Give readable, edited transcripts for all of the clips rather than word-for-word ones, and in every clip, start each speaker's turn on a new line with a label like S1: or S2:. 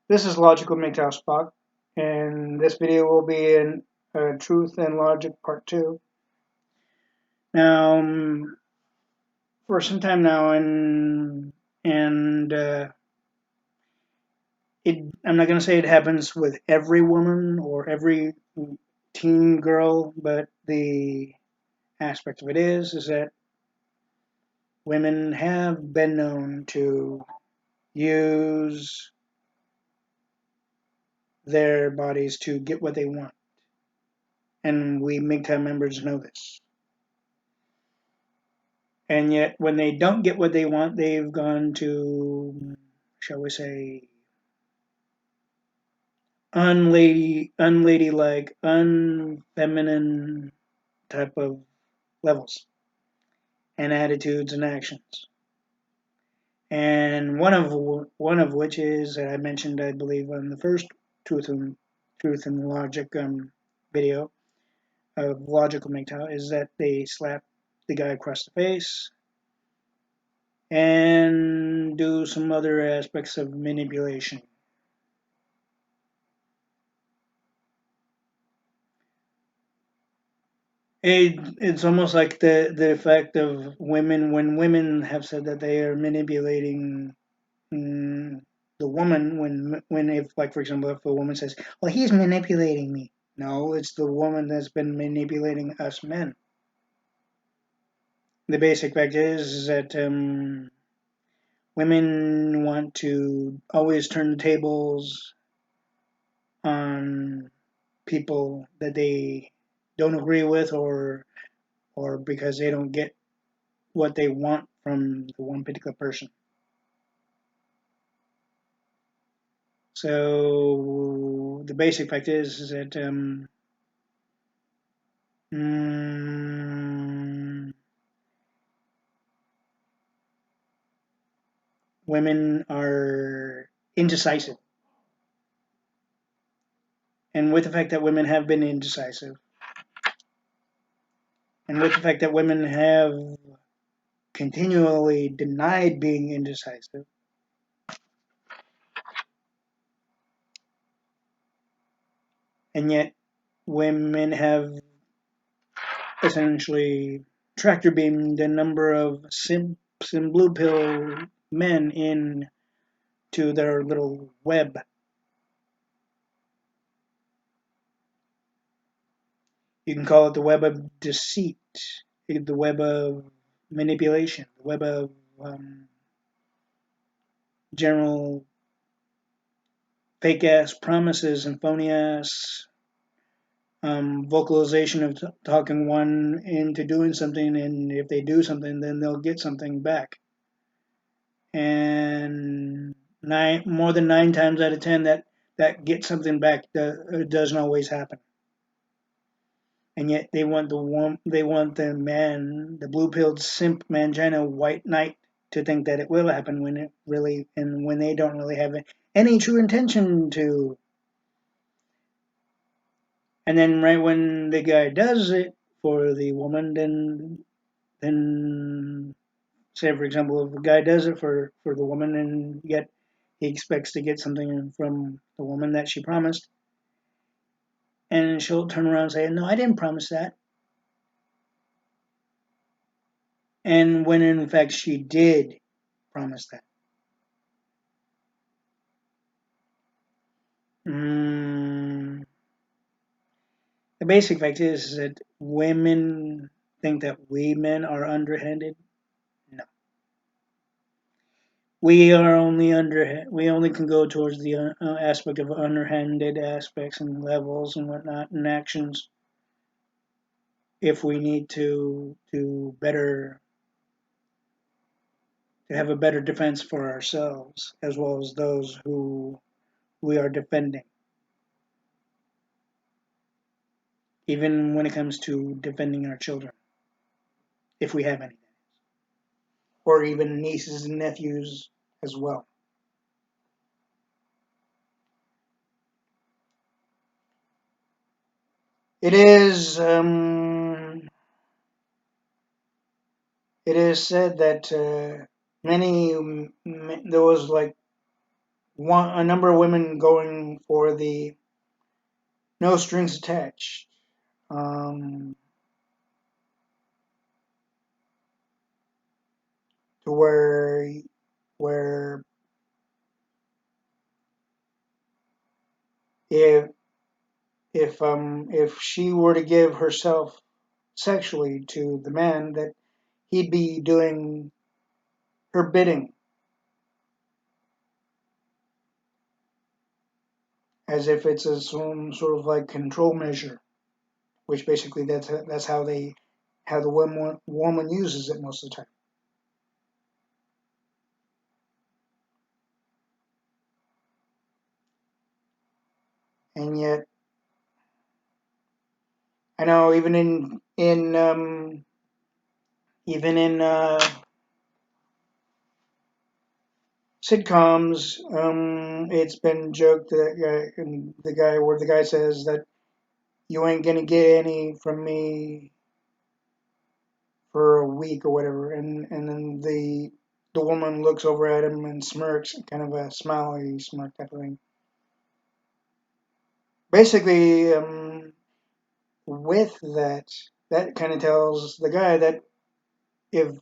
S1: This is Logical Mgtow Spock, and this video will be in Truth and Logic Part 2. Now, for some time now, and I'm not going to say it happens with every woman or every teen girl, but the aspect of it is that women have been known to use their bodies to get what they want, and we Mgtow members know this. And yet, when they don't get what they want, they've gone to, shall we say, unladylike, unfeminine type of levels and attitudes and actions. And one of which is that I mentioned, I believe, on the first truth and logic video of logical Mgtow, is that they slap the guy across the face and do some other aspects of manipulation. It's almost like the effect of women when women have said that they are manipulating the woman when if, like, for example, if a woman says, well, he's manipulating me. No, it's the woman that's been manipulating us men. The basic fact is that women want to always turn the tables on people that they don't agree with, or because they don't get what they want from the one particular person. So the basic fact is that mm, women are indecisive. And with the fact that women have been indecisive, and with the fact that women have continually denied being indecisive, and yet women have essentially tractor beamed the number of simps and blue pill men in to their little web. You can call it the web of deceit, the web of manipulation, the web of general fake ass promises and phony ass vocalization of talking one into doing something, and if they do something, then they'll get something back. And more than 9 times out of 10, that get something back doesn't always happen. And yet they want the man, the blue pilled simp mangina white knight, to think that it will happen when it really, and when they don't really have any true intention to. And then right when the guy does it for the woman, then say, for example, if a guy does it for the woman, and yet he expects to get something from the woman that she promised, and she'll turn around and say, no, I didn't promise that. And when in fact she did promise that. The basic fact is that women think that we men are underhanded. No, we only can go towards the aspect of underhanded aspects and levels and whatnot and actions if we need to have a better defense for ourselves as well as those who we are defending. Even when it comes to defending our children, if we have any, or even nieces and nephews as well. It is it is said that there was like a number of women going for the no strings attached, um, to where if if she were to give herself sexually to the man, that he'd be doing her bidding, as if it's some sort of like control measure, which basically that's how the woman uses it most of the time. And yet, I know even in sitcoms, it's been joked that where the guy says that you ain't gonna get any from me for a week or whatever, and then the woman looks over at him and smirks, kind of a smiley smirk type of thing. Basically, with that, that kind of tells the guy that if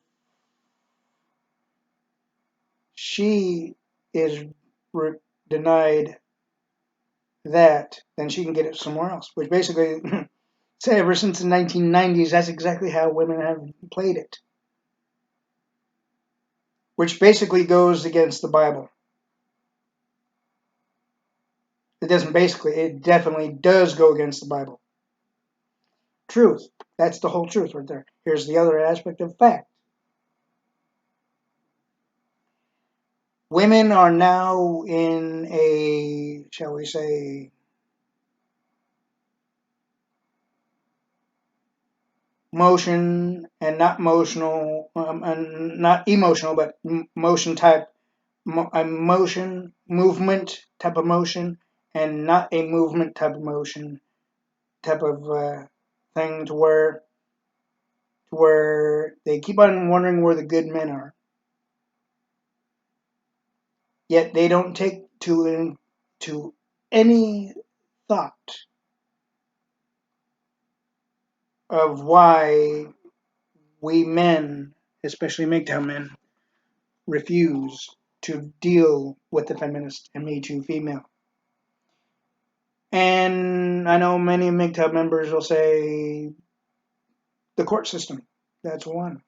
S1: she is re- denied that, then she can get it somewhere else. Which basically, say ever since the 1990s, that's exactly how women have played it. Which basically goes against the Bible. It doesn't basically, it definitely does go against the Bible. Truth. That's the whole truth right there. Here's the other aspect of fact. Women are now in a, shall we say, motion and not emotional, and not emotional, but motion type, emotion, movement type of motion, and not a movement type of motion type of thing, to where they keep on wondering where the good men are, yet they don't take to any thought of why we men, especially Mgtow men, refuse to deal with the feminist and Me Too female. And I know many Mgtow members will say the court system. That's one,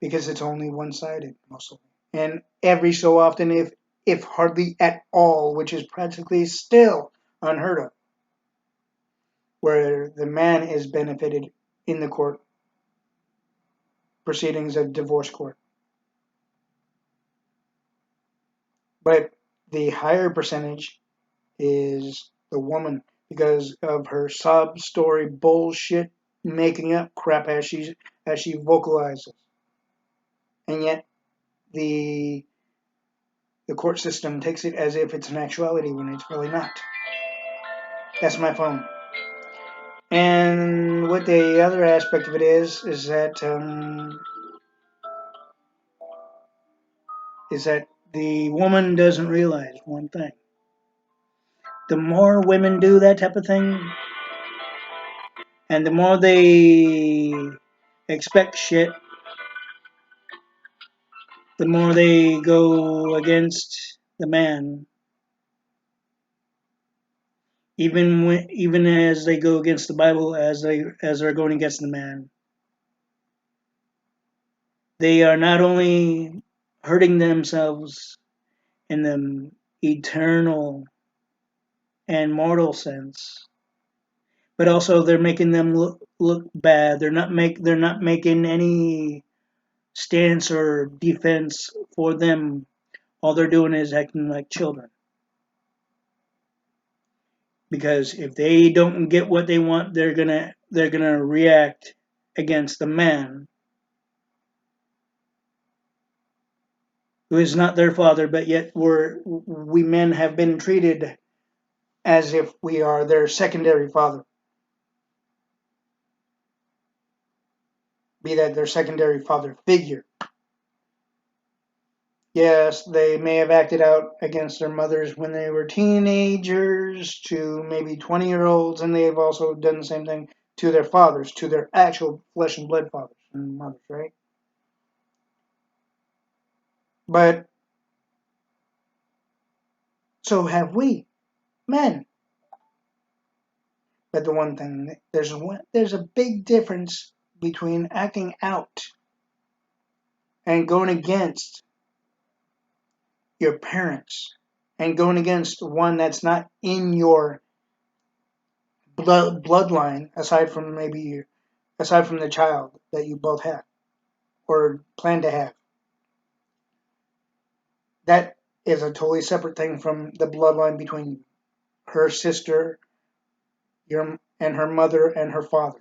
S1: because it's only one-sided mostly, and every so often, if hardly at all, which is practically still unheard of, where the man is benefited in the court proceedings of divorce court. But the higher percentage is the woman, because of her sob story bullshit making up crap as she vocalizes. And yet the the court system takes it as if it's an actuality when it's really not. That's my phone. And what the other aspect of it is that the woman doesn't realize one thing. The more women do that type of thing, and the more they expect shit, the more they go against the man. Even as they go against the Bible, as they're going against the man, they are not only hurting themselves in the eternal and mortal sense, but also they're making them look bad. They're not making any stance or defense for them. All they're doing is acting like children. Because if they don't get what they want, they're gonna react against the man who is not their father, but yet we men have been treated as if we are their secondary father, be that their secondary father figure. Yes, they may have acted out against their mothers when they were teenagers to maybe 20-year-olds, and they've also done the same thing to their fathers, to their actual flesh and blood fathers and mothers, right? But so have we, men. But the one thing, there's a big difference between acting out and going against your parents and going against one that's not in your bloodline, aside from the child that you both have or plan to have. That is a totally separate thing from the bloodline between her sister, and her mother and her father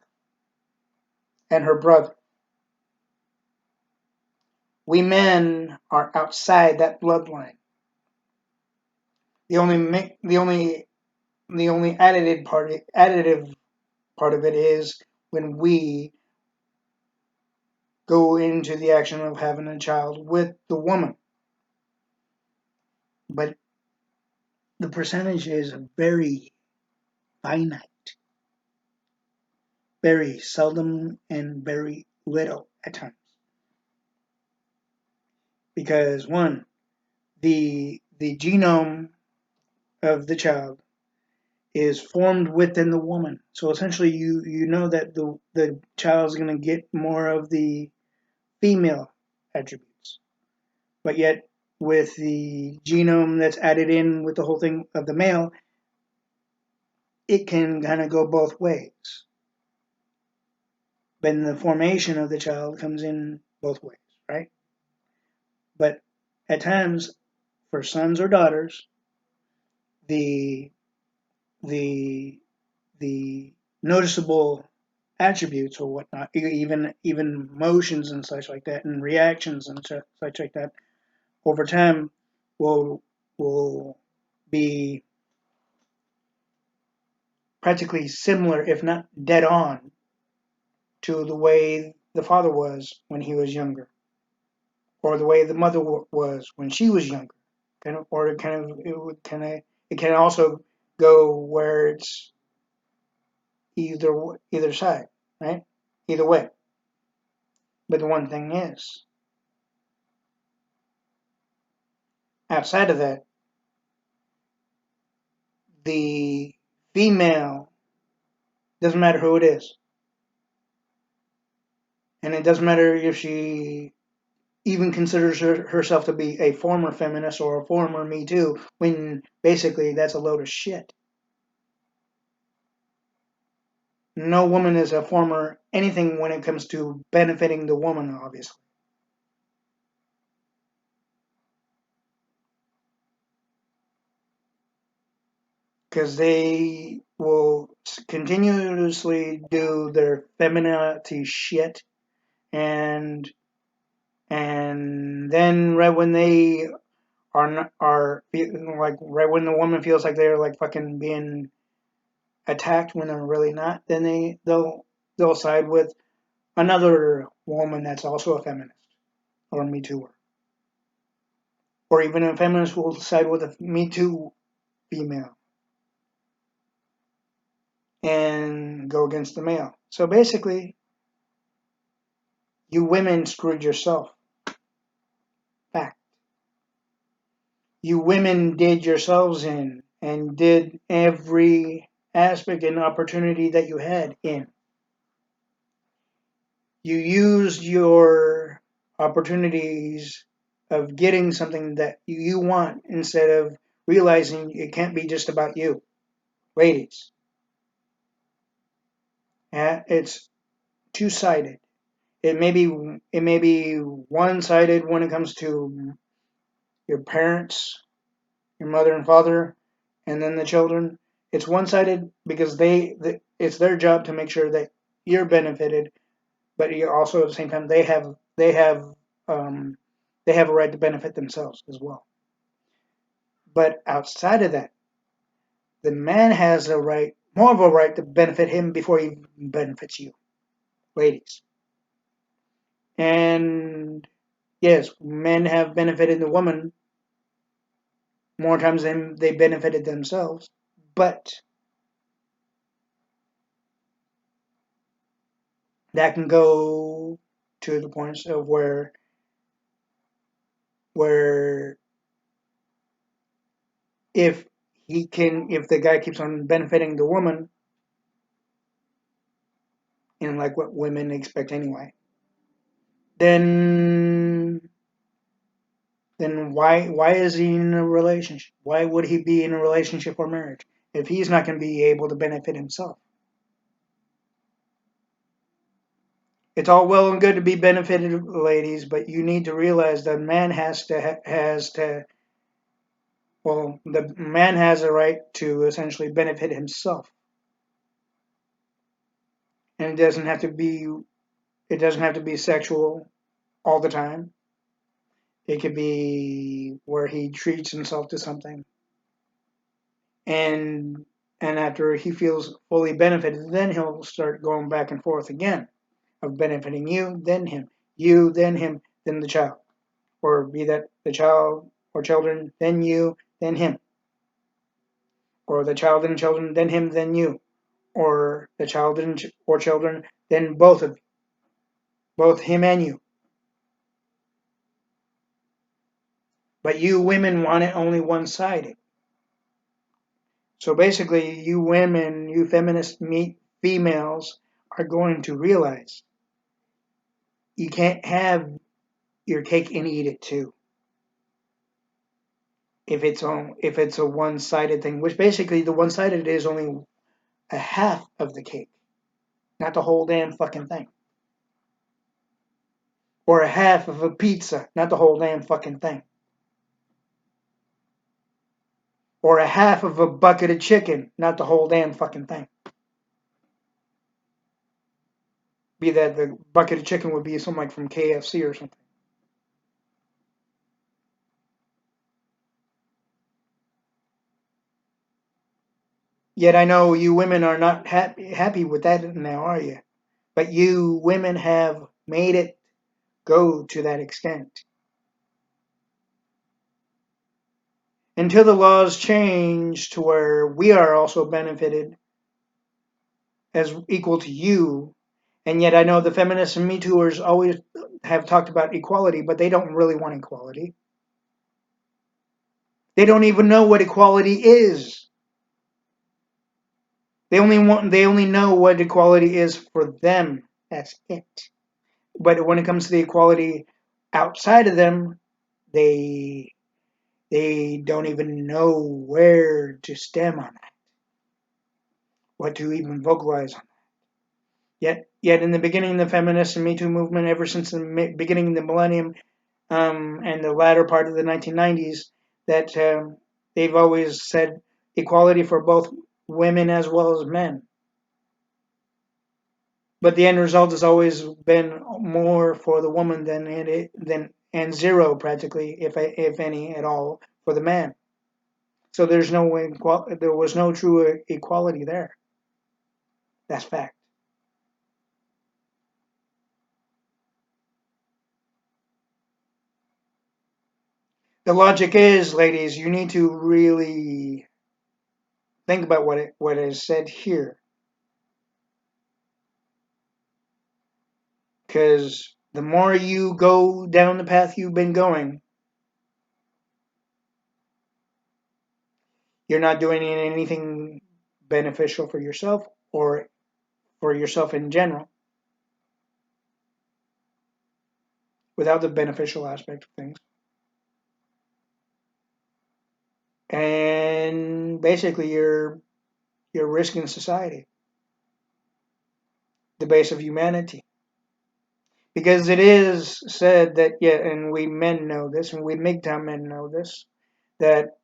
S1: and her brother. We men are outside that bloodline. The only the only additive part of it is when we go into the action of having a child with the woman. But the percentage is very finite, very seldom, and very little at times. Because one, the genome of the child is formed within the woman. So essentially, you know that the child is going to get more of the female attributes, but yet with the genome that's added in with the whole thing of the male, it can kind of go both ways. Then the formation of the child comes in both ways, right? But at times, for sons or daughters, the the the noticeable attributes or whatnot, even motions and such like that, and reactions and such like that, over time will will be practically similar, if not dead on, to the way the father was when he was younger, or the way the mother was when she was younger. Or it can also go where it's either side, right? Either way. But the one thing is, outside of that, the female doesn't matter who it is, and it doesn't matter if she even considers herself to be a former feminist or a former Me Too, when basically that's a load of shit. No woman is a former anything when it comes to benefiting the woman, obviously. Because they will continuously do their femininity shit, and then right when they are like right when the woman feels like they're like fucking being attacked when they're really not, then they'll side with another woman that's also a feminist or Me Too, or even a feminist will side with a Me Too female and go against the male. So basically, you women screwed yourself. Fact. You women did yourselves in and did every aspect and opportunity that you had in. You used your opportunities of getting something that you want instead of realizing it can't be just about you. Ladies, it's two-sided. It may be one-sided when it comes to your parents, your mother and father, and then the children. It's one-sided because it's their job to make sure that you're benefited, but you also at the same time um, they have a right to benefit themselves as well. But outside of that, the man has a right, more of a right to benefit him before he benefits you, ladies. And Yes, men have benefited the woman more times than they benefited themselves, but that can go to the points of where if if the guy keeps on benefiting the woman, and like what women expect anyway, then why is he in a relationship? Why would he be in a relationship or marriage if he's not going to be able to benefit himself? It's all well and good to be benefited, ladies, but you need to realize that man has to well, the man has a right to essentially benefit himself, and it doesn't have to be sexual all the time. It could be where he treats himself to something, and after he feels fully benefited, then he'll start going back and forth again of benefiting you, then him, then the child, or be that the child or children, then you, then him, or the child and children, then him, then you, or the child or children, then both of you, both him and you. But you women want it only one-sided. So basically, you women, you feminist females, are going to realize you can't have your cake and eat it too. If it's a one-sided thing, which basically the one-sided is only a half of the cake, not the whole damn fucking thing. Or a half of a pizza, not the whole damn fucking thing. Or a half of a bucket of chicken, not the whole damn fucking thing. Be that the bucket of chicken would be something like from KFC or something. Yet I know you women are not happy with that now, are you? But you women have made it go to that extent. Until the laws change to where we are also benefited as equal to you. And yet I know the feminists and Me Tooers always have talked about equality, but they don't really want equality. They don't even know what equality is. They only know what equality is for them. That's it. But when it comes to the equality outside of them, they they don't even know where to stem on that, what to even vocalize on. Yet in the beginning of the feminist and Me Too movement, ever since the beginning of the millennium and the latter part of the 1990s, that they've always said equality for both women as well as men. But the end result has always been more for the woman than and zero practically, if any at all, for the man. So there was no true equality there. That's fact. The logic is, ladies, you need to really think about what is said here, because the more you go down the path you've been going, you're not doing anything beneficial for yourself or for yourself in general without the beneficial aspect of things. And basically, you're risking society, the base of humanity. Because it is said that, yeah, and we men know this, and we Mgtow men know this, that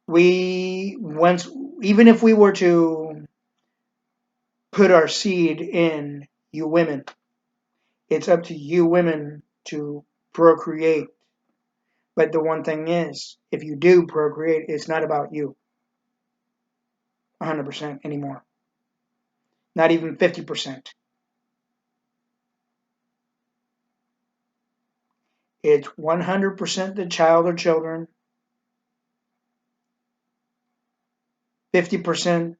S1: we once, even if we were to put our seed in you women, it's up to you women to procreate. But the one thing is, if you do procreate, it's not about you 100% anymore. Not even 50%. It's 100% the child or children, 50%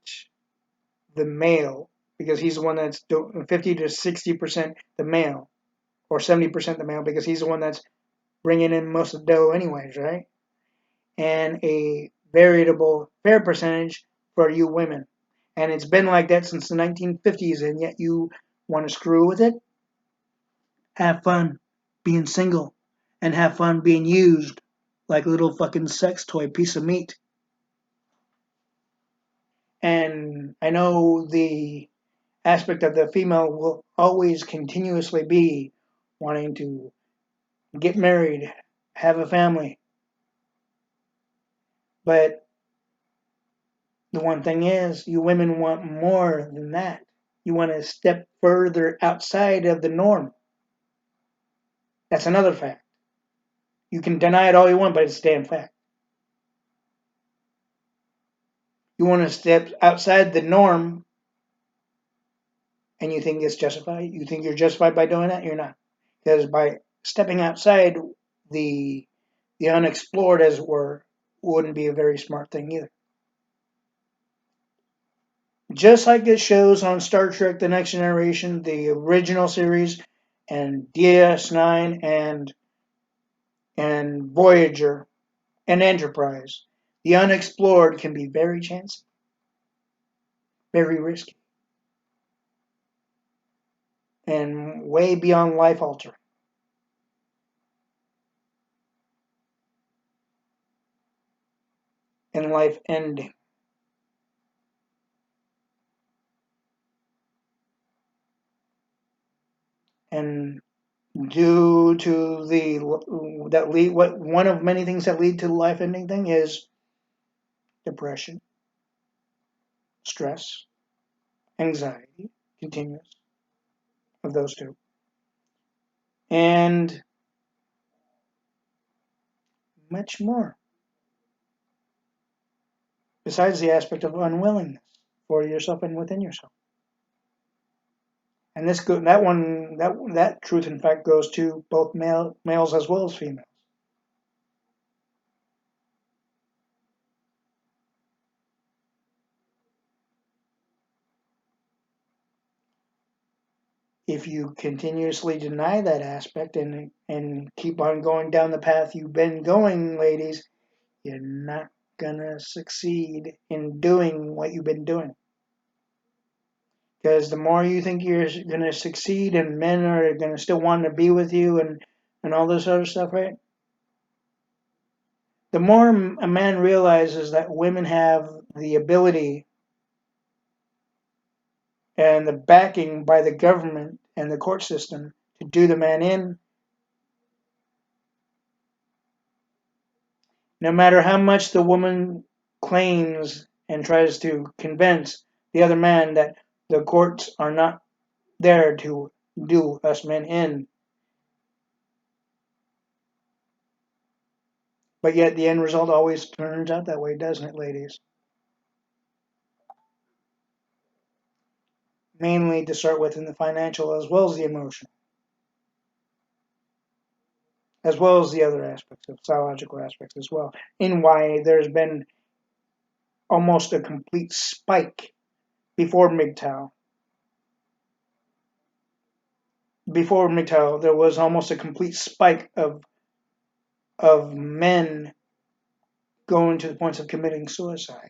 S1: the male, because he's the one that's 50 to 60% the male, or 70% the male, because he's the one that's bringing in most of the dough anyways, right? And a variable fair percentage for you women. And it's been like that since the 1950s, and yet you want to screw with it? Have fun being single, and have fun being used like a little fucking sex toy piece of meat. And I know the aspect of the female will always continuously be wanting to get married, have a family. But the one thing is, you women want more than that. You want to step further outside of the norm. That's another fact. You can deny it all you want, but it's a damn fact. You want to step outside the norm, and you think it's justified. You think you're justified by doing that? You're not, because by stepping outside the the unexplored, as it were, wouldn't be a very smart thing either. Just like it shows on Star Trek: The Next Generation, the original series, and DS9 and Voyager and Enterprise, the unexplored can be very chancy, very risky, and way beyond life altering and life ending. And due to that lead, what one of many things that lead to the life ending thing is depression, stress, anxiety, continuous of those two, and much more. Besides the aspect of unwillingness for yourself and within yourself. And that truth in fact goes to both males as well as females. If you continuously deny that aspect and keep on going down the path you've been going, ladies, you're not gonna succeed in doing what you've been doing. Because the more you think you're gonna succeed, and men are gonna still want to be with you, and all this other stuff, right? The more a man realizes that women have the ability and the backing by the government and the court system to do the man in, no matter how much the woman claims and tries to convince the other man that the courts are not there to do us men in. But yet the end result always turns out that way, doesn't it, ladies? Mainly to start with in the financial as well as the emotional, as well as the other aspects of psychological aspects as well, in why there's been almost a complete spike before Mgtow. Before Mgtow, there was almost a complete spike of men going to the points of committing suicide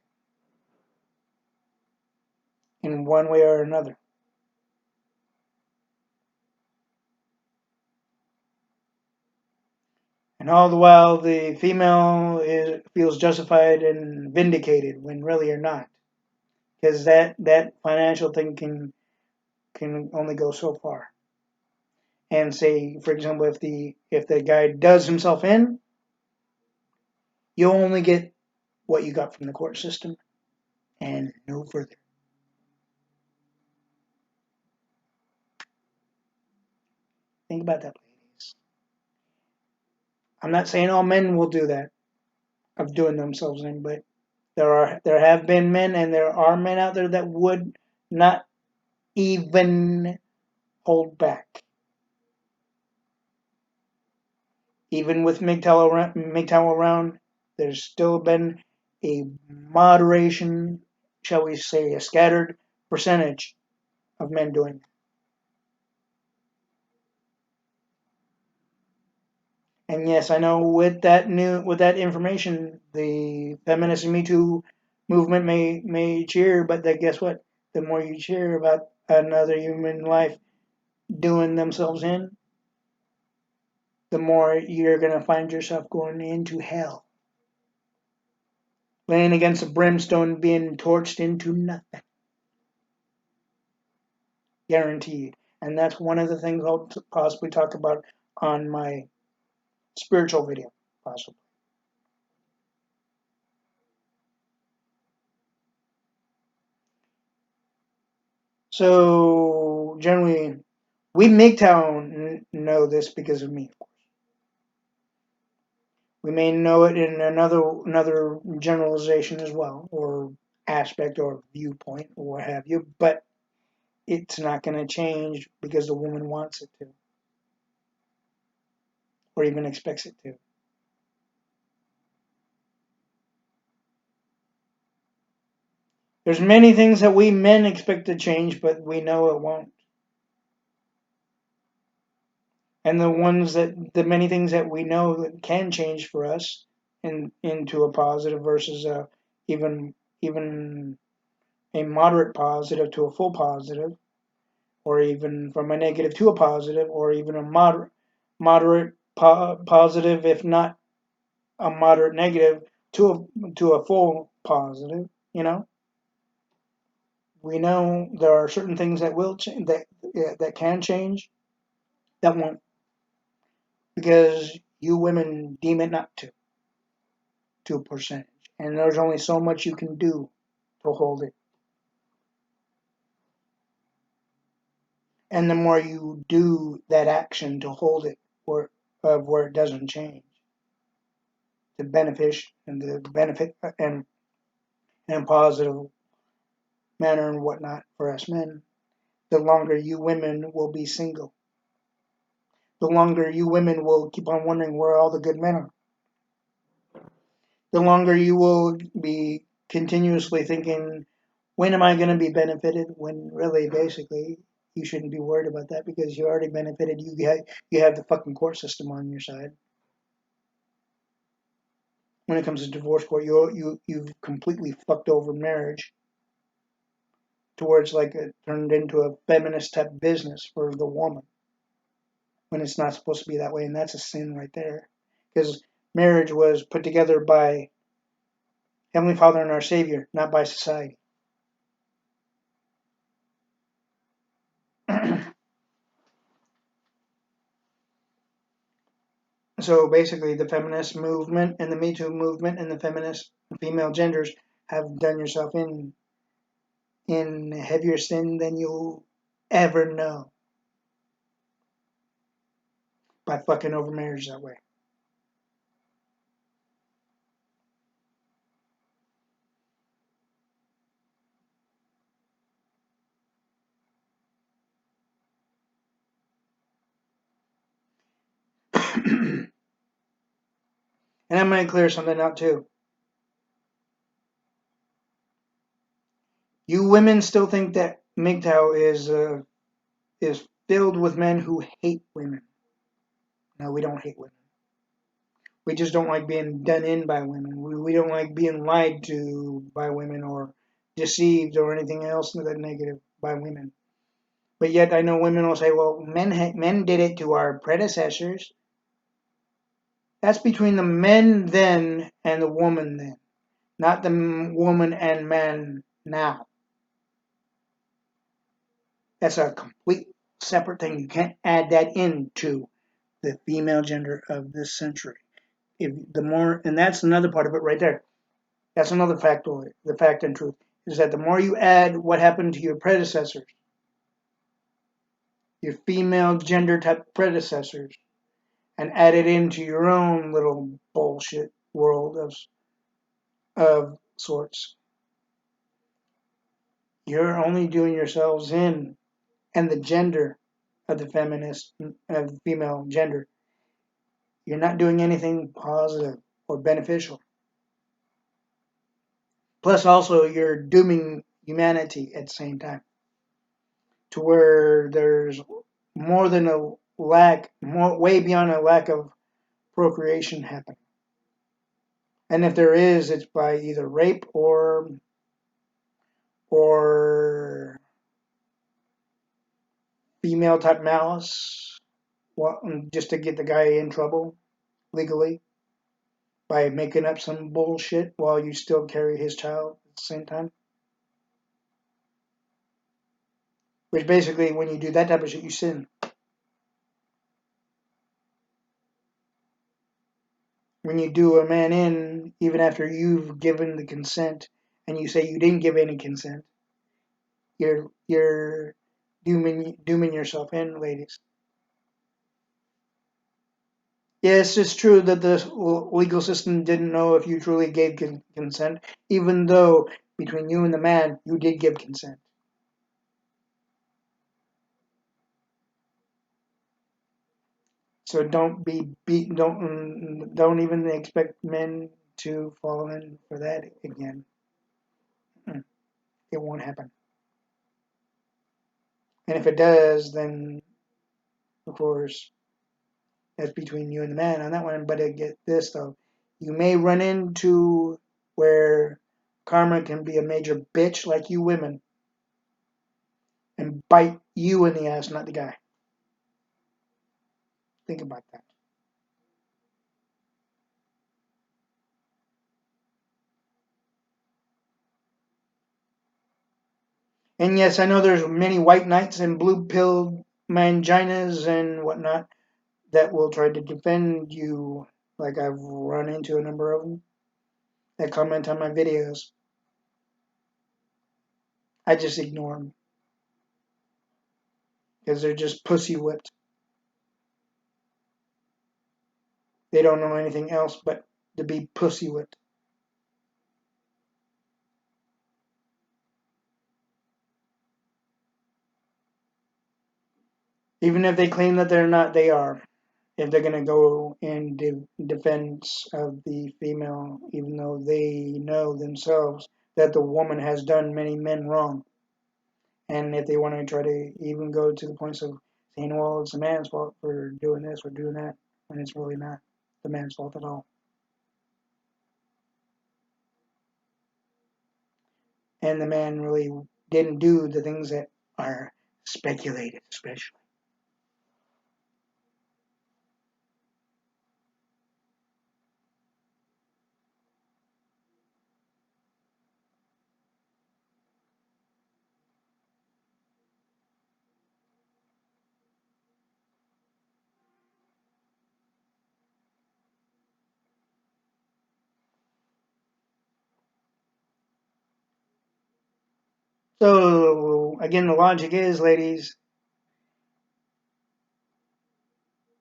S1: in one way or another. And all the while, the female feels justified and vindicated when really you're not, because that financial thing can only go so far. And say, for example, if the guy does himself in, you only get what you got from the court system and no further. Think about that, ladies. I'm not saying all men will do that, of doing themselves in, but there have been men, and there are men out there that would not even hold back. Even with Mgtow around, there's still been a moderation, shall we say, a scattered percentage of men doing it. And yes, I know with that information, the feminist and Me Too movement may cheer, but then guess what? The more you cheer about another human life doing themselves in, the more you're gonna find yourself going into hell, laying against a brimstone, being torched into nothing, guaranteed. And that's one of the things I'll possibly talk about on my spiritual video, possibly. So generally, we Mgtown know this because of me. We may know it in another generalization as well, or aspect or viewpoint or what have you, but it's not going to change because the woman wants it to, or even expects it to. There's many things that we men expect to change, but we know it won't. And the many things that we know that can change for us into a positive versus even even a moderate positive to a full positive, or even from a negative to a positive, or even a positive, if not a moderate negative to a full positive. You know, we know there are certain things that will change that can change that won't, because you women deem it not to a percentage, and there's only so much you can do to hold it. And the more you do that action to hold it, where it doesn't change, the benefit and the benefit and in a positive manner and whatnot for us men, the longer you women will be single. The longer you women will keep on wondering where all the good men are. The longer you will be continuously thinking, when am I going to be benefited? When really, basically, you shouldn't be worried about that because you already benefited. You have the fucking court system on your side. When it comes to divorce court, you've completely fucked over marriage towards like it turned into a feminist type business for the woman when it's not supposed to be that way, and that's a sin right there. Because marriage was put together by Heavenly Father and our Savior, not by society. So basically, the feminist movement and the Me Too movement and the feminist female genders have done yourself in heavier sin than you'll ever know by fucking over marriage that way. And I'm going to clear something out too. You women still think that Mgtow is filled with men who hate women. No, we don't hate women. We just don't like being done in by women. We don't like being lied to by women or deceived or anything else that negative by women. But yet I know women will say, well, men did it to our predecessors. That's between the men then and the woman then, not the woman and man now. That's a complete separate thing. You can't add that into the female gender of this century. If the more, and that's another part of it right there. That's another factoid. The fact and truth is that the more you add what happened to your predecessors, your female gender type predecessors, and add it into your own little bullshit world of sorts, you're only doing yourselves in, and the gender of the feminist of the female gender, you're not doing anything positive or beneficial. Plus, also, you're dooming humanity at the same time, to where there's more than a lack, way beyond a lack of procreation happening. And if there is, it's by either rape or female type malice, just to get the guy in trouble legally by making up some bullshit while you still carry his child at the same time. Which basically, when you do that type of shit, you sin. When you do a man in, even after you've given the consent, and you say you didn't give any consent, you're dooming yourself in, ladies. Yes, it's true that the legal system didn't know if you truly gave consent, even though between you and the man, you did give consent. So don't even expect men to fall in for that again. It won't happen. And if it does, then of course that's between you and the man on that one. But get this though, you may run into where karma can be a major bitch like you women and bite you in the ass, not the guy. Think about that. And yes, I know there's many white knights and blue pill manginas and whatnot that will try to defend you. Like I've run into a number of them that comment on my videos. I just ignore them because they're just pussy whipped. They don't know anything else but to be pussy whipped. Even if they claim that they're not, they are. If they're going to go in defense of the female, even though they know themselves that the woman has done many men wrong. And if they want to try to even go to the points of saying, well, it's the man's fault for doing this or doing that, when it's really not the man's fault at all. And the man really didn't do the things that are speculated, especially. So, again, the logic is, ladies,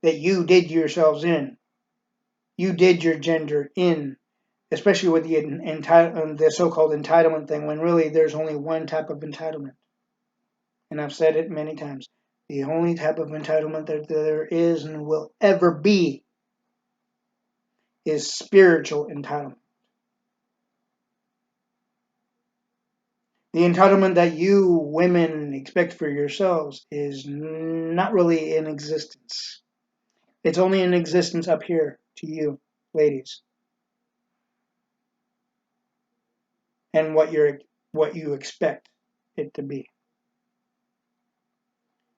S1: that you did yourselves in. You did your gender in, especially with the so-called entitlement thing, when really there's only one type of entitlement. And I've said it many times. The only type of entitlement that there is and will ever be is spiritual entitlement. The entitlement that you women expect for yourselves is not really in existence. It's only in existence up here to you, ladies, and what you expect it to be,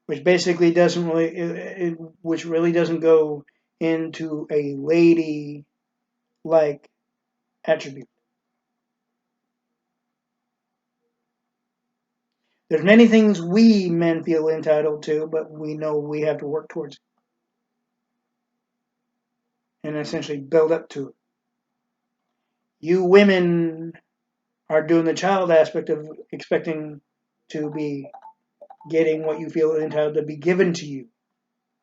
S1: which basically doesn't really, which really doesn't go into a lady like attribute. There's many things we men feel entitled to, but we know we have to work towards it and essentially build up to it. You women are doing the child aspect of expecting to be getting what you feel entitled to be given to you,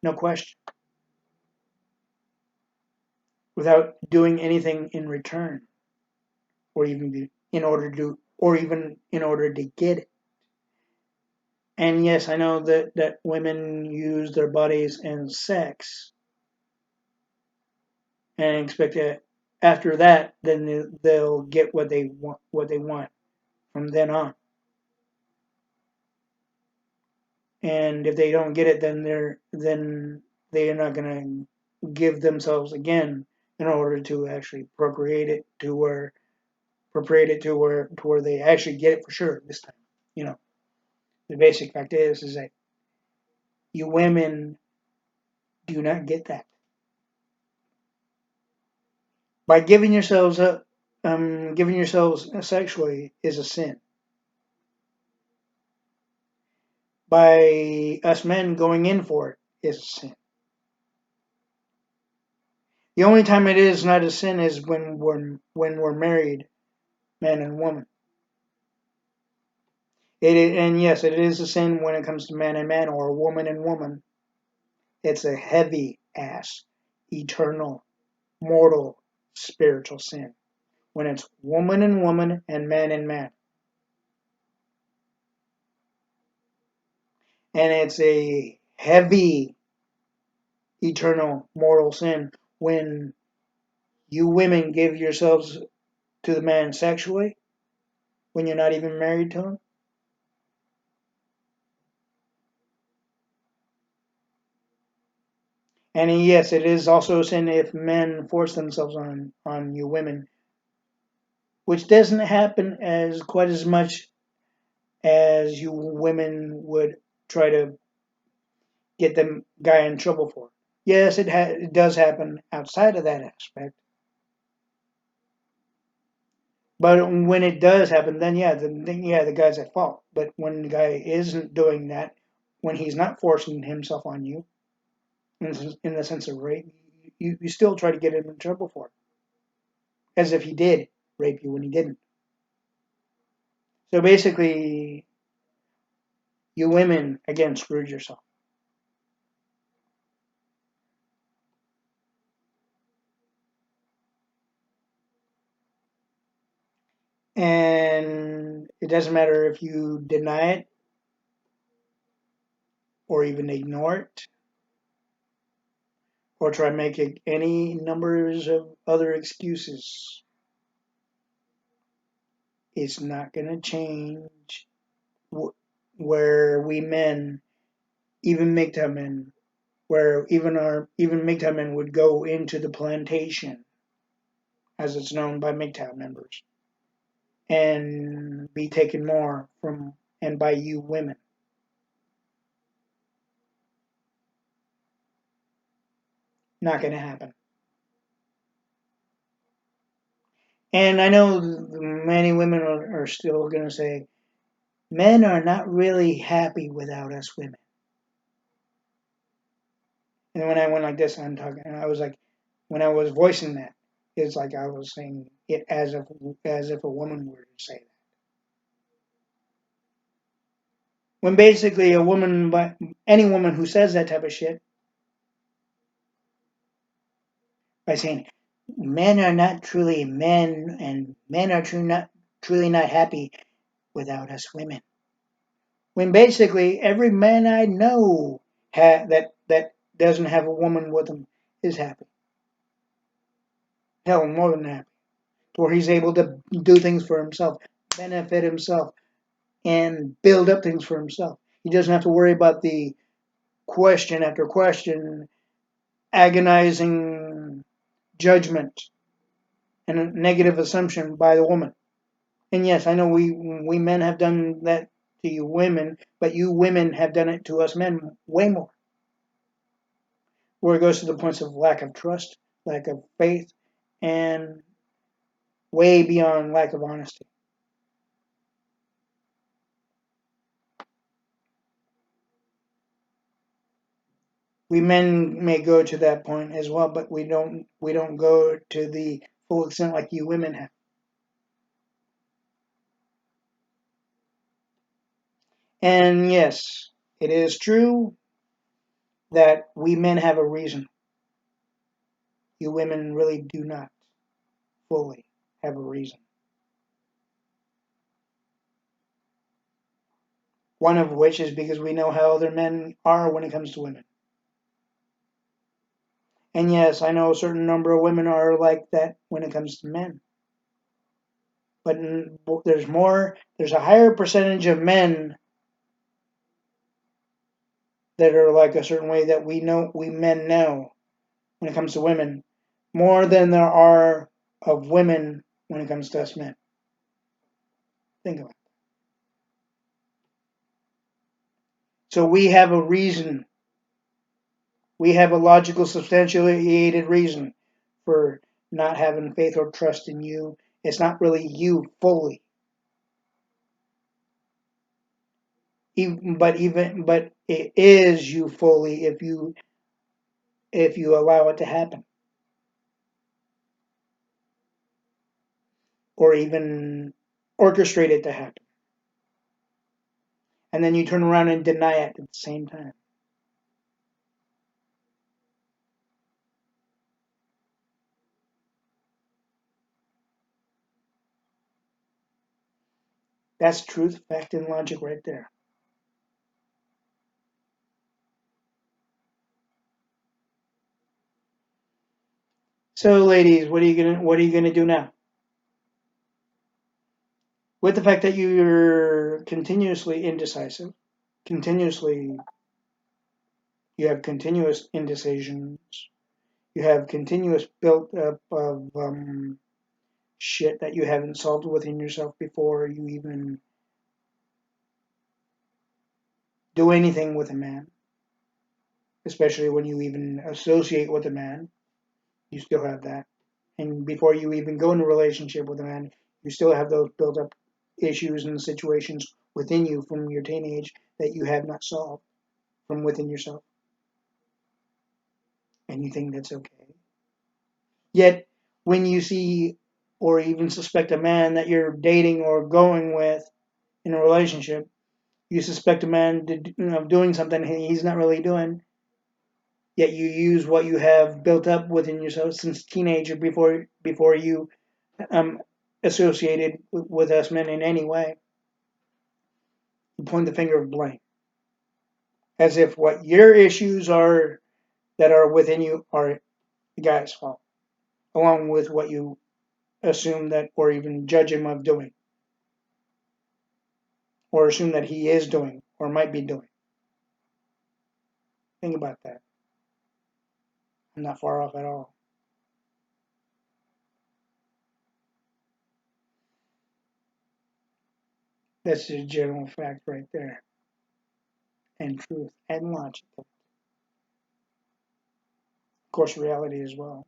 S1: no question, without doing anything in return, or even in order to, or even in order to get it. And yes, I know that women use their bodies and sex and expect that after that, then they'll get what they want from then on. And if they don't get it, then they're not going to give themselves again in order to actually procreate it to where they actually get it for sure this time. You know, the basic fact is that you women do not get that. By giving yourselves up, giving yourselves sexually is a sin. By us men going in for it is a sin. The only time it is not a sin is when we're married, man and woman. And yes, it is a sin when it comes to man and man or woman and woman. It's a heavy ass, eternal, mortal, spiritual sin. When it's woman and woman and man, and it's a heavy, eternal, mortal sin when you women give yourselves to the man sexually when you're not even married to him. And yes, it is also a sin if men force themselves on you women, which doesn't happen as quite as much as you women would try to get the guy in trouble for. Yes, it does happen outside of that aspect, but when it does happen, then yeah, the guy's at fault. But when the guy isn't doing that, when he's not forcing himself on you, in the sense of rape, you still try to get him in trouble for it, as if he did rape you when he didn't. So basically, you women again screwed yourself. And it doesn't matter if you deny it or even ignore it or try to make it any numbers of other excuses. It's not going to change where we men, even Mgtow men, where even Mgtow men would go into the plantation, as it's known by Mgtow members, and be taken more from and by you women. Not going to happen. And I know many women are still going to say, men are not really happy without us women. And when I went like this, I was like, when I was voicing that, it's like I was saying it as if a woman were to say that. When basically any woman who says that type of shit, by saying men are not truly men and men are truly not happy without us women. When basically every man I know that doesn't have a woman with him is happy. Hell, more than happy. Where he's able to do things for himself, benefit himself, and build up things for himself. He doesn't have to worry about the question after question, agonizing judgment and a negative assumption by the woman. And yes, I know we men have done that to you women, but you women have done it to us men way more. Where it goes to the points of lack of trust, lack of faith, and way beyond lack of honesty. We men may go to that point as well, but we don't go to the full extent like you women have. And yes, it is true that we men have a reason. You women really do not fully have a reason. One of which is because we know how other men are when it comes to women. And yes, I know a certain number of women are like that when it comes to men. But there's a higher percentage of men that are like a certain way that we men know when it comes to women, more than there are of women when it comes to us men. Think about it. So we have a reason, we have a logical, substantiated reason for not having faith or trust in you. It's not really you fully, but it is you fully if you allow it to happen, or even orchestrate it to happen, and then you turn around and deny it at the same time. That's truth, fact, and logic right there. So, ladies, what are you gonna do now? With the fact that you're continuously indecisive, continuously you have continuous indecisions, you have continuous built up of shit that you haven't solved within yourself before you even do anything with a man, especially when you even associate with a man. You still have that. And before you even go into a relationship with a man, you still have those built up issues and situations within you from your teenage that you have not solved from within yourself. And you think that's okay. Yet, when you see or even suspect a man that you're dating or going with in a relationship, you suspect a man of doing something he's not really doing, yet you use what you have built up within yourself since teenager before you um, associated with us men in any way. You point the finger of blame, as if what your issues are that are within you are the guy's fault, along with what you assume that or even judge him of doing, or assume that he is doing or might be doing. Think about that. I'm not far off at all. That's just general fact right there, and truth and logic. Of course, reality as well.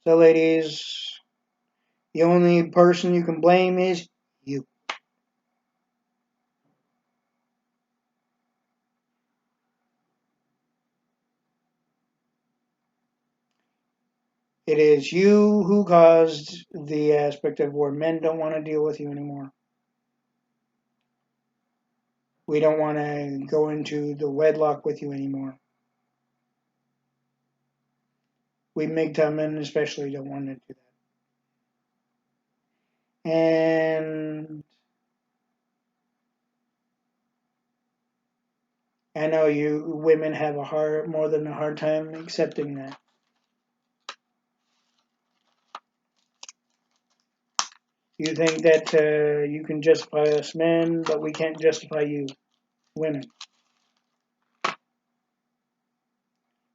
S1: So, ladies, the only person you can blame is you. It is you who caused the aspect of where men don't want to deal with you anymore. We don't want to go into the wedlock with you anymore. We Mgtow men especially don't want to do that. And I know you women have more than a hard time accepting that. You think that you can justify us men, but we can't justify you women.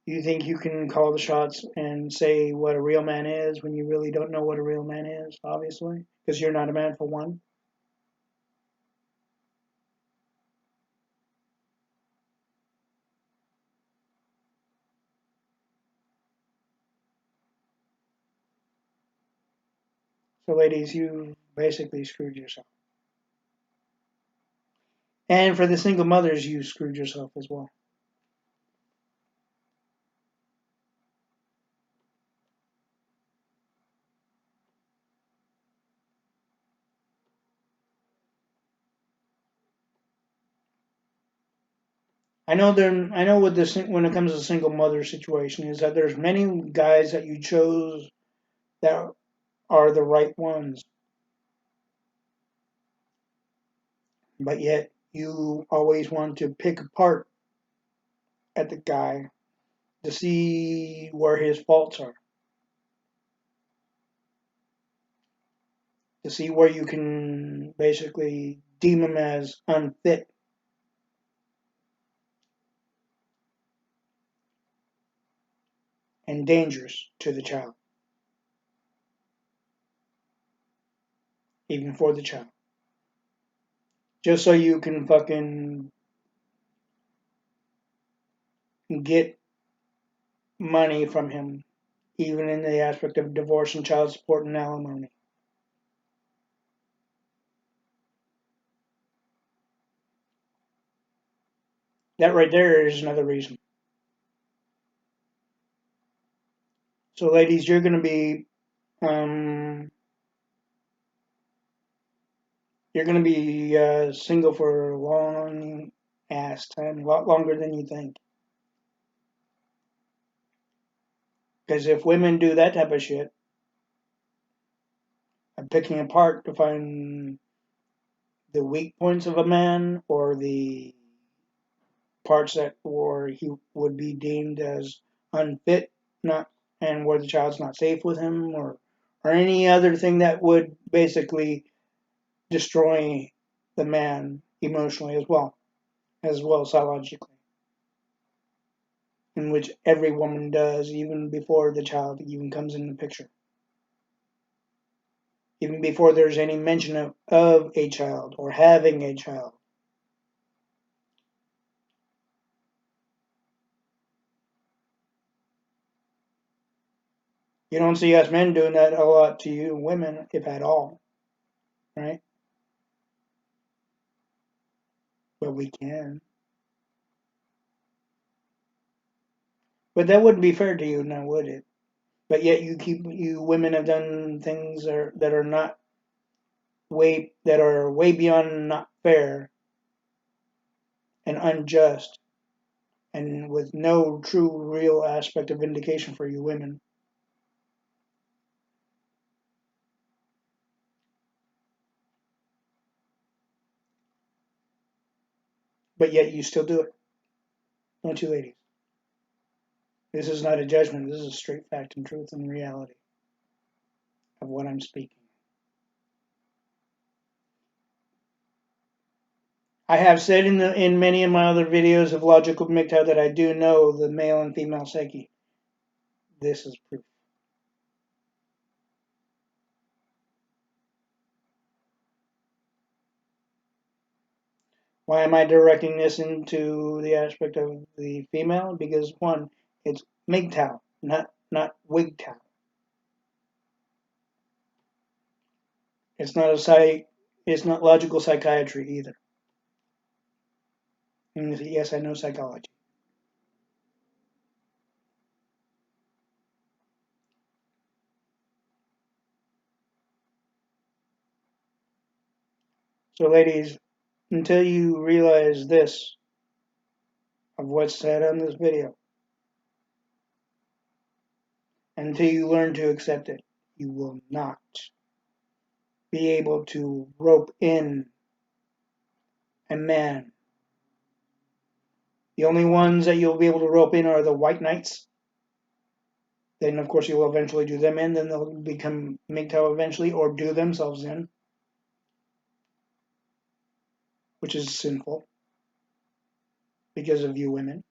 S1: You think you can call the shots and say what a real man is when you really don't know what a real man is, obviously, because you're not a man for one. So, ladies, you basically screwed yourself. And for the single mothers, you screwed yourself as well. I know with this when it comes to the single mother situation is that there's many guys that you chose that are the right ones, but yet you always want to pick apart at the guy to see where his faults are, to see where you can basically deem him as unfit and dangerous to the child, even for the child. Just so you can fucking get money from him, even in the aspect of divorce and child support and alimony. That right there is another reason. So, ladies, you're going to be um, single for a long ass time, a lot longer than you think. Because if women do that type of shit, of picking apart to find the weak points of a man or the parts that where he would be deemed as unfit, not and where the child's not safe with him, or any other thing that would basically destroy the man emotionally as well psychologically, in which every woman does even before the child even comes in the picture, even before there's any mention of a child or having a child. You don't see us men doing that a lot to you women, if at all, right? But we can. But that wouldn't be fair to you now, would it? But yet you women have done things that are not way beyond not fair and unjust and with no true real aspect of vindication for you women. But yet you still do it, don't you, ladies? This is not a judgment. This is straight fact and truth and reality of what I'm speaking. I have said in many of my other videos of logical Mgtow that I do know the male and female psyche. This is proof. Why am I directing this into the aspect of the female? Because one, it's Mgtow, not Wigtow. It's not a it's not logical psychiatry either. And yes, I know psychology. So, ladies, until you realize this of what's said on this video, until you learn to accept it, you will not be able to rope in a man. The only ones that you'll be able to rope in are the white knights. Then, of course, you'll eventually do them in. Then they'll become Mgtow eventually, or do themselves in, which is sinful because of you women.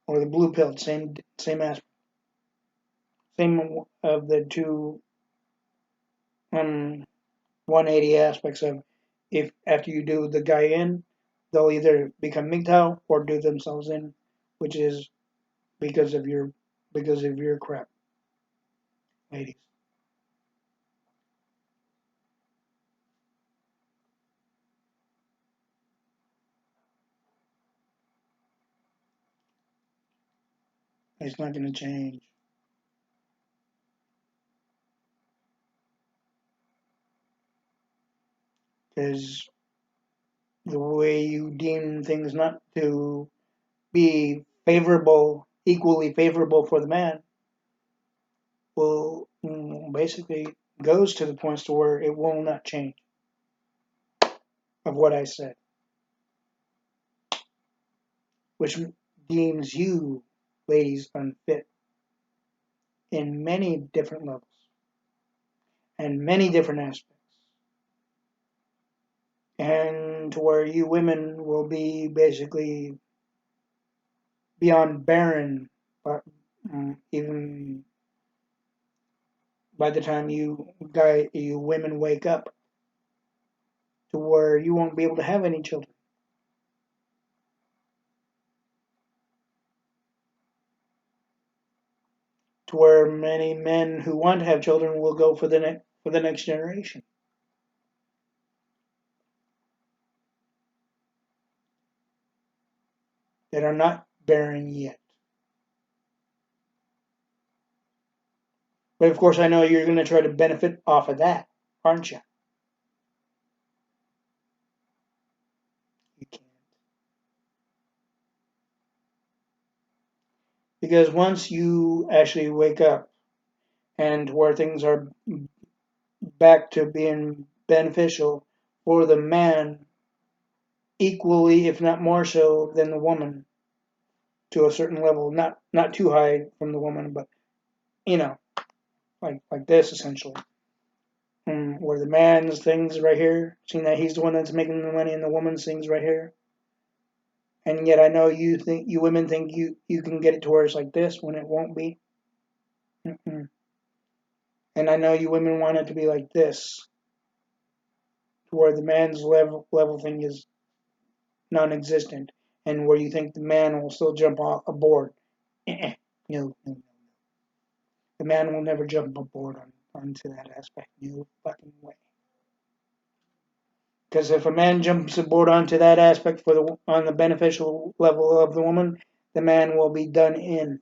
S1: Or the blue pill, same aspect, same of the two 180 aspects of if after you do the guy in, they'll either become Mgtow or do themselves in, which is because of your crap, ladies. It's not going to change because the way you deem things not to be favorable, equally favorable for the man, will basically goes to the points to where it will not change of what I said, which deems you, ladies, unfit in many different levels and many different aspects. And to where you women will be basically beyond barren, but even by the time you women wake up, to where you won't be able to have any children. To where many men who want to have children will go for the next generation that are not bearing yet. But of course, I know you're going to try to benefit off of that, aren't you? You can't. Because once you actually wake up and where things are back to being beneficial for the man, equally, if not more so, than the woman, to a certain level, not too high from the woman, but you know, like this essentially. Where the man's things right here, seeing that he's the one that's making the money, and the woman's things right here. And yet, I know you women think you can get it to where it's like this when it won't be. Mm-mm. And I know you women want it to be like this, to where the man's level thing is non-existent, and where you think the man will still jump off aboard. No, no, no. The man will never jump aboard onto that aspect. No fucking way. Because if a man jumps aboard onto that aspect on the beneficial level of the woman, the man will be done in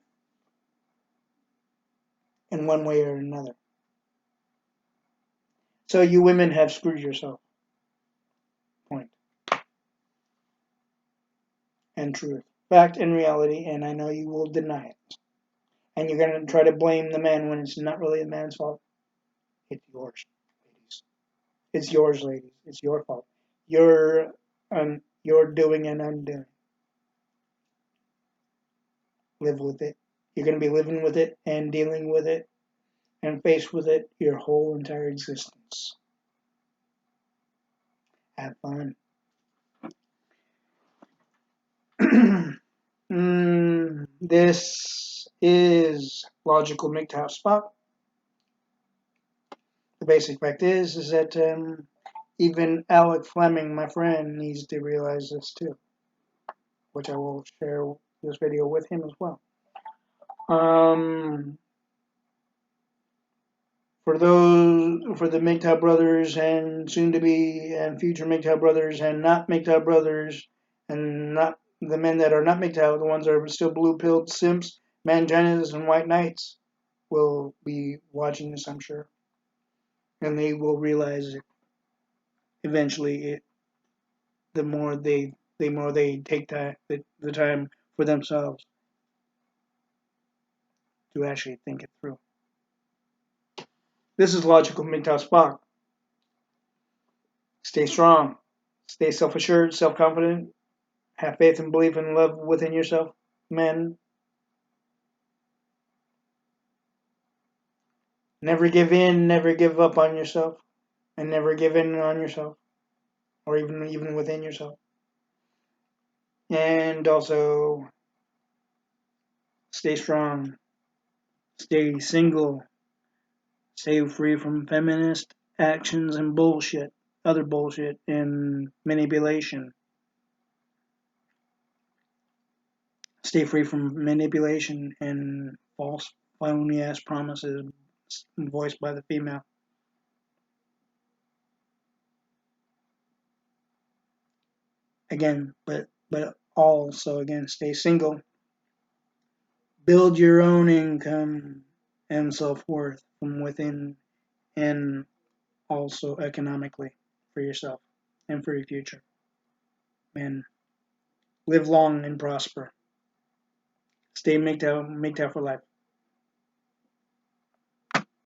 S1: one way or another. So you women have screwed yourself. Point. And truth. Fact and reality, and I know you will deny it. And you're going to try to blame the man when it's not really the man's fault. It's yours, ladies. It's yours, ladies. It's your fault. You're doing and undoing. Live with it. You're going to be living with it and dealing with it and faced with it your whole entire existence. Have fun. This is logical Mgtow spot. The basic fact is that even Alec Fleming, my friend, needs to realize this too, which I will share this video with him as well. For the Mgtow brothers and soon to be and future Mgtow brothers and not Mgtow brothers and not the men that are not Mgtow, the ones that are still blue-pilled simps, manginas, and white knights will be watching this, I'm sure, and they will realize it eventually. The more they take the time for themselves to actually think it through. This is logical Mgtow Spock. Stay strong, stay self-assured, self-confident, have faith and belief and love within yourself, men. Never give in, never give up on yourself, and never give in on yourself, or even within yourself. And also, stay strong, stay single, stay free from feminist actions and bullshit, other bullshit, and manipulation. Stay free from manipulation and false, phony ass promises voiced by the female. Again, but also again, stay single. Build your own income and self-worth from within, and also economically for yourself and for your future. and live long and prosper. Stay Mgtow for life.